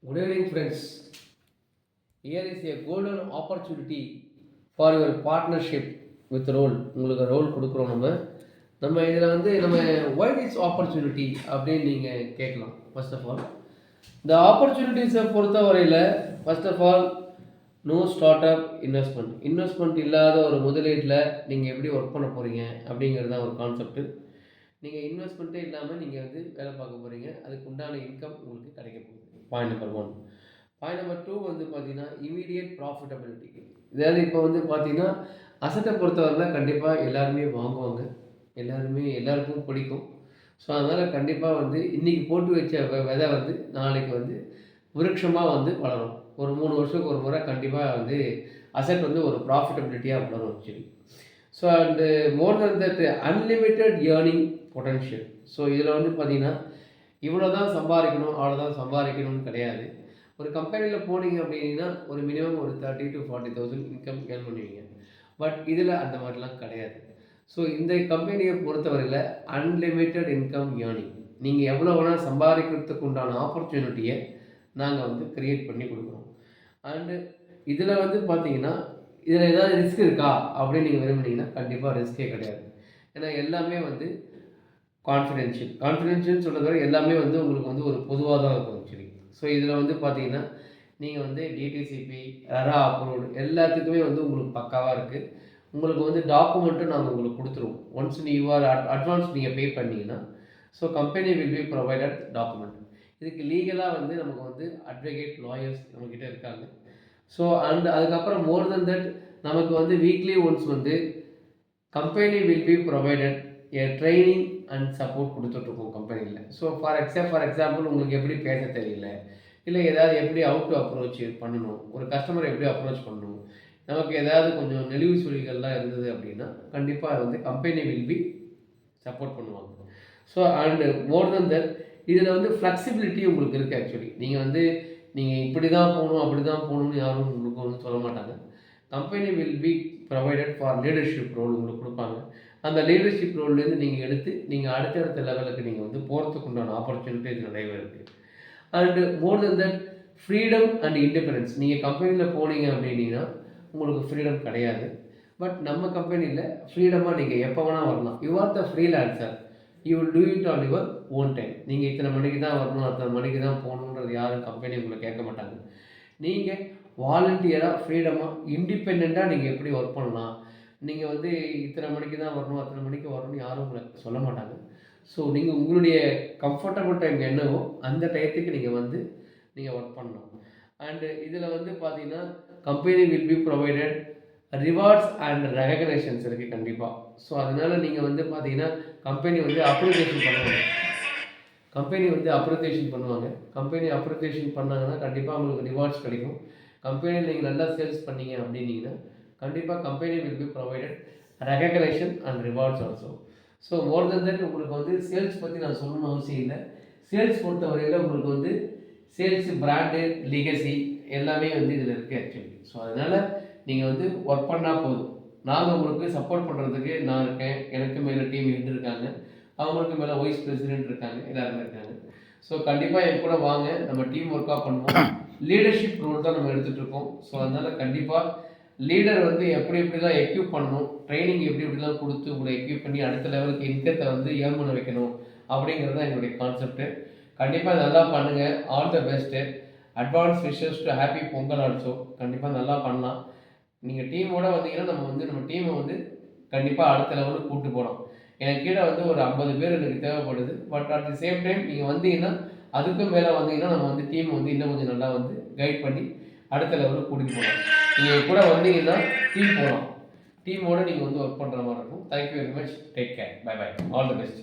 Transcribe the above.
Good evening, friends. Here is a golden opportunity for your partnership with role. உங்களுக்கு role கொடுக்குறோம் நம்ம இதில் நம்ம why this opportunity அப்படின்னு நீங்கள் கேட்கலாம். ஃபர்ஸ்ட் ஆஃப் ஆல் இந்த ஆப்பர்ச்சுனிட்டிஸை பொறுத்த வரையில் first of all no start up investment இல்லாத ஒரு முதலீட்டில் நீங்கள் எப்படி ஒர்க் பண்ண போகிறீங்க அப்படிங்கிறது தான் ஒரு கான்செப்ட்டு. நீங்கள் இன்வெஸ்ட்மெண்ட்டே இல்லாமல் நீங்கள் வேலை பார்க்க போகிறீங்க, அதுக்கு உண்டான இன்கம் உங்களுக்கு கிடைக்க போகுது. Point number 1. பாயிண்ட் நம்பர் 2 பார்த்தீங்கன்னா இமீடியட் ப்ராஃபிட்டபிலிட்டி. இதாவது இப்போ பார்த்தீங்கன்னா அசட்டை பொறுத்தவரையில் கண்டிப்பாக எல்லாருமே வாங்குவாங்க, எல்லாருக்கும் பிடிக்கும். ஸோ அதனால் கண்டிப்பாக இன்றைக்கி போட்டு வச்ச விதை நாளைக்கு விருட்சமாக வளரும். ஒரு 3 வருஷத்துக்கு ஒரு முறை கண்டிப்பாக அசட் ஒரு ப்ராஃபிட்டபிலிட்டியாக வளரும் actually. So and more then that unlimited earning potential. So இதில் பார்த்தீங்கன்னா இவ்வளோ தான் சம்பாதிக்கணும், அவ்வளோதான் சம்பாதிக்கணும்னு கிடையாது. ஒரு கம்பெனியில் போனீங்க அப்படின்னா ஒரு மினிமம் ஒரு 30,000 to 40,000 இன்கம் ஏர்ன் பண்ணுவீங்க. பட் இதில் அந்த மாதிரிலாம் கிடையாது. ஸோ இந்த கம்பெனியை பொறுத்தவரையில் அன்லிமிட்டெட் இன்கம் ஏர்னிங். நீங்கள் எவ்வளோ வேணால் சம்பாதிக்கிறதுக்கு உண்டான ஆப்பர்ச்சுனிட்டியை நாங்கள் க்ரியேட் பண்ணி கொடுக்குறோம். அண்டு இதில் பார்த்தீங்கன்னா இதில் ஏதாவது ரிஸ்க் இருக்கா அப்படின்னு நீங்கள் விரும்புனீங்கன்னா கண்டிப்பாக ரிஸ்க்கே கிடையாது. ஏன்னா எல்லாமே கான்ஃபிடென்ஷியல் சொல்கிறத விட எல்லாமே உங்களுக்கு ஒரு பொதுவாக தான் இருக்கும் ஆக்சுவலி. ஸோ இதில் பார்த்தீங்கன்னா நீங்கள் டிடிசிபி ரெரா அப்ரூவ்டு எல்லாத்துக்குமே உங்களுக்கு பக்காவாக இருக்குது. உங்களுக்கு டாக்குமெண்ட்டும் நாங்கள் உங்களுக்கு கொடுத்துருவோம். ஒன்ஸ் நீங்கள் அட்வான்ஸ் நீங்கள் பே பண்ணிங்கன்னா so company will be provided document. இதுக்கு லீகலாக நமக்கு அட்வொகேட் லாயர்ஸ் நம்மக்கிட்ட இருக்காங்க. ஸோ அண்ட் அதுக்கப்புறம் மோர் தென் தட் நமக்கு weekly once company will be provided A training and support கொடுத்துட்ருக்கோம் கம்பெனியில். ஸோ ஃபார் எக்ஸாம்பிள் உங்களுக்கு எப்படி பேச தெரியல, இல்லை ஏதாவது எப்படி அவுட் டு அப்ரோச் பண்ணணும், ஒரு கஸ்டமரை எப்படி அப்ரோச் பண்ணணும், நமக்கு ஏதாவது கொஞ்சம் நெளிவு சுழிகள்லாம் இருந்தது அப்படின்னா கண்டிப்பாக கம்பெனி வில் பி சப்போர்ட் பண்ணுவாங்க. So and more then that இதில் ஃப்ளெக்சிபிலிட்டி உங்களுக்கு இருக்குது ஆக்சுவலி. நீங்கள் இப்படி தான் போகணும் அப்படி தான் போகணும்னு யாரும் உங்களுக்கு சொல்ல மாட்டாங்க. Company will be provided for leadership role உங்களுக்கு கொடுப்பாங்க. அந்த லீடர்ஷிப் ரோல்லேருந்து நீங்கள் எடுத்து நீங்கள் அடுத்தடுத்த லெவலுக்கு நீங்கள் போகிறதுக்கு உண்டான ஆப்பர்ச்சுனிட்டிஸ் நிறையவே இருக்குது. And more then that freedom and independence. நீங்கள் கம்பெனியில் போனீங்க அப்படின்னா உங்களுக்கு ஃப்ரீடம் கிடையாது. பட் நம்ம கம்பெனியில் ஃப்ரீடமாக நீங்கள் எப்போ வேணால் வரலாம். You are the freelancer, you will do it on your own time. நீங்கள் இத்தனை மணிக்கு தான் வரணும், அத்தனை மணிக்கு தான் போகணுன்றது யாரும் கம்பெனி உங்களை கேட்க மாட்டாங்க. நீங்கள் வாலண்டியராக ஃப்ரீடமாக இண்டிபெண்ட்டாக நீங்கள் எப்படி ஒர்க் பண்ணலாம், நீங்கள் இத்தனை மணிக்கு தான் வரணும் அத்தனை மணிக்கு வரணும்னு யாரும் உங்களை சொல்ல மாட்டாங்க. ஸோ நீங்கள் உங்களுடைய கம்ஃபர்டபுள் டைம் என்னவோ அந்த டயத்துக்கு நீங்கள் ஒர்க் பண்ணணும். அண்டு இதில் பார்த்தீங்கன்னா company will be provided rewards and recognitions இருக்குது கண்டிப்பாக. ஸோ அதனால் நீங்கள் பார்த்தீங்கன்னா கம்பெனி அப்ரிசியேஷன் பண்ணுவாங்க. கம்பெனி அப்ரிசியேஷன் பண்ணாங்கன்னா கண்டிப்பாக உங்களுக்கு ரிவார்ட்ஸ் கிடைக்கும். கம்பெனியில் நீங்கள் நல்லா சேல்ஸ் பண்ணீங்க அப்படின்னீங்கன்னா கண்டிப்பாக company will be provided recognition and rewards also. So more then that உங்களுக்கு சேல்ஸ் பற்றி நான் சொல்லணும்னு அவசியம் இல்லை. சேல்ஸ் பொறுத்த வரையில் உங்களுக்கு சேல்ஸு, பிராண்டு, லீகசி எல்லாமே இதில் இருக்குது ஆக்சுவலி. ஸோ அதனால் நீங்கள் ஒர்க் பண்ணால் போதும். நாங்கள் உங்களுக்கு சப்போர்ட் பண்ணுறதுக்கு நான் இருக்கேன். எனக்கு மேலே டீம் ஹெட் இருக்காங்க, அவங்களுக்கு மேலே வைஸ் பிரசிடென்ட் இருக்காங்க, எல்லாருமே இருக்காங்க. ஸோ கண்டிப்பாக என் கூட வாங்க, நம்ம டீம் ஒர்க்காக பண்ணுவோம். லீடர்ஷிப் ரோல் தான் நம்ம எடுத்துகிட்ருக்கோம். ஸோ அதனால் கண்டிப்பாக லீடர் எப்படிலாம் எக்யூப் பண்ணணும், ட்ரைனிங் எப்படிலாம் கொடுத்து உங்களை எக்யூப் பண்ணி அடுத்த லெவலுக்கு இன்கத்தை ஏர்ன் பண்ண வைக்கணும் அப்படிங்கிறது தான் எங்களுடைய கான்செப்ட்டு. கண்டிப்பாக நல்லா பண்ணுங்கள். All the best. Advance wishes to happy Pongal also. கண்டிப்பாக நல்லா பண்ணலாம். நீங்கள் டீமோடு வந்தீங்கன்னா நம்ம டீமை கண்டிப்பாக அடுத்த லெவலுக்கு கூப்பிட்டு போகலாம். எனக்கு கீழே ஒரு 50 பேர் எனக்கு தேவைப்படுது. But at the same time நீங்கள் வந்தீங்கன்னா அதுக்கும் மேலே வந்தீங்கன்னா நம்ம டீம் இன்னும் கொஞ்சம் நல்லா கைட் பண்ணி அடுத்த லெவலுக்கு கூட்டிகிட்டு போகலாம். நீங்கள் கூட வந்தீங்கன்னா டீமோடு நீங்கள் ஒர்க் பண்ணுற மாதிரி இருக்கும். Thank you very much. Take care. Bye bye. All the best.